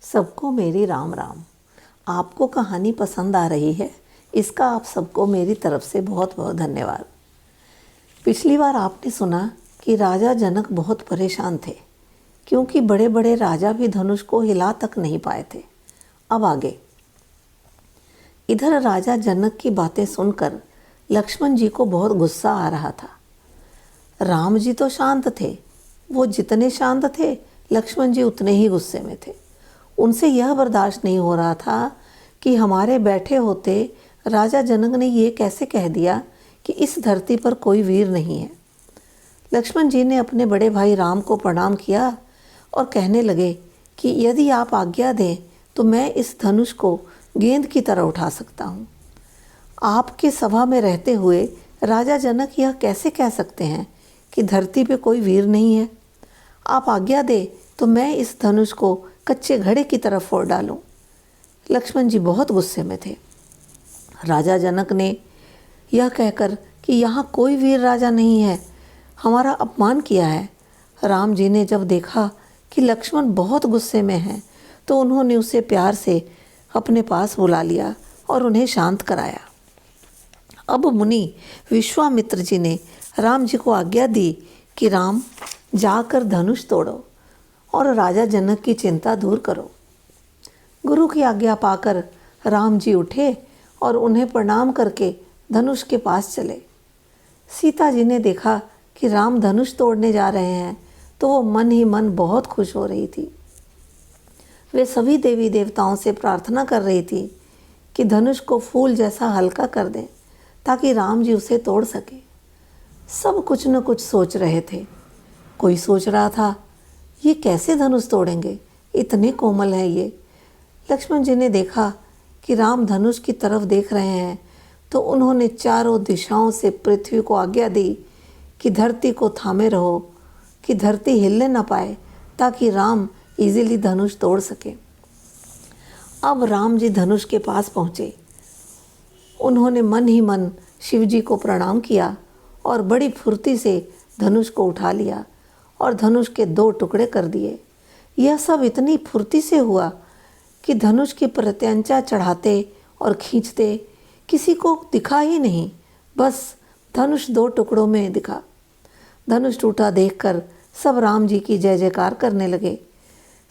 सबको मेरी राम राम। आपको कहानी पसंद आ रही है, इसका आप सबको मेरी तरफ से बहुत बहुत धन्यवाद। पिछली बार आपने सुना कि राजा जनक बहुत परेशान थे क्योंकि बड़े बड़े राजा भी धनुष को हिला तक नहीं पाए थे। अब आगे। इधर राजा जनक की बातें सुनकर लक्ष्मण जी को बहुत गुस्सा आ रहा था। राम जी तो शांत थे, वो जितने शांत थे लक्ष्मण जी उतने ही गुस्से में थे। उनसे यह बर्दाश्त नहीं हो रहा था कि हमारे बैठे होते राजा जनक ने ये कैसे कह दिया कि इस धरती पर कोई वीर नहीं है। लक्ष्मण जी ने अपने बड़े भाई राम को प्रणाम किया और कहने लगे कि यदि आप आज्ञा दें तो मैं इस धनुष को गेंद की तरह उठा सकता हूँ। आपके सभा में रहते हुए राजा जनक यह कैसे कह सकते हैं कि धरती पे कोई वीर नहीं है। आप आज्ञा दें तो मैं इस धनुष को कच्चे घड़े की तरफ फोड़ डालूं। लक्ष्मण जी बहुत गुस्से में थे। राजा जनक ने यह कहकर कि यहाँ कोई वीर राजा नहीं है, हमारा अपमान किया है। राम जी ने जब देखा कि लक्ष्मण बहुत गुस्से में हैं तो उन्होंने उसे प्यार से अपने पास बुला लिया और उन्हें शांत कराया। अब मुनि विश्वामित्र जी ने राम जी को आज्ञा दी कि राम जाकर धनुष तोड़ो और राजा जनक की चिंता दूर करो। गुरु की आज्ञा पाकर राम जी उठे और उन्हें प्रणाम करके धनुष के पास चले। सीता जी ने देखा कि राम धनुष तोड़ने जा रहे हैं तो वो मन ही मन बहुत खुश हो रही थी। वे सभी देवी देवताओं से प्रार्थना कर रही थी कि धनुष को फूल जैसा हल्का कर दें ताकि राम जी उसे तोड़ सके। सब कुछ न कुछ सोच रहे थे। कोई सोच रहा था ये कैसे धनुष तोड़ेंगे, इतने कोमल है ये। लक्ष्मण जी ने देखा कि राम धनुष की तरफ देख रहे हैं तो उन्होंने चारों दिशाओं से पृथ्वी को आज्ञा दी कि धरती को थामे रहो, कि धरती हिलने न पाए ताकि राम इजीली धनुष तोड़ सके। अब राम जी धनुष के पास पहुँचे। उन्होंने मन ही मन शिव जी को प्रणाम किया और बड़ी फुर्ती से धनुष को उठा लिया और धनुष के 2 टुकड़े कर दिए। यह सब इतनी फुर्ती से हुआ कि धनुष की प्रत्यंचा चढ़ाते और खींचते किसी को दिखा ही नहीं, बस धनुष 2 टुकड़ों में दिखा। धनुष टूटा देखकर सब राम जी की जय जयकार करने लगे।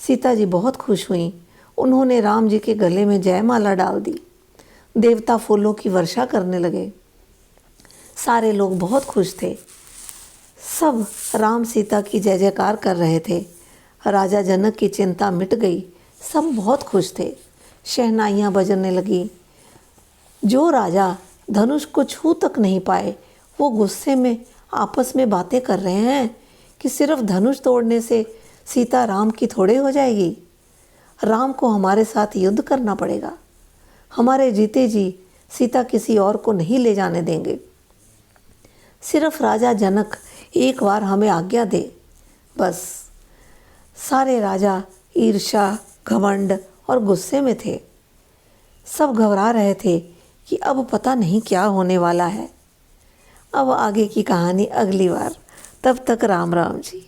सीता जी बहुत खुश हुईं। उन्होंने राम जी के गले में जयमाला डाल दी। देवता फूलों की वर्षा करने लगे। सारे लोग बहुत खुश थे। सब राम सीता की जय जयकार कर रहे थे। राजा जनक की चिंता मिट गई। सब बहुत खुश थे। शहनाइयाँ बजने लगी। जो राजा धनुष को छू तक नहीं पाए वो गुस्से में आपस में बातें कर रहे हैं कि सिर्फ धनुष तोड़ने से सीता राम की थोड़े हो जाएगी। राम को हमारे साथ युद्ध करना पड़ेगा। हमारे जीते जी सीता किसी और को नहीं ले जाने देंगे। सिर्फ राजा जनक एक बार हमें आज्ञा दे, बस। सारे राजा ईर्ष्या, घमंड और गुस्से में थे। सब घबरा रहे थे कि अब पता नहीं क्या होने वाला है। अब आगे की कहानी अगली बार। तब तक राम राम जी।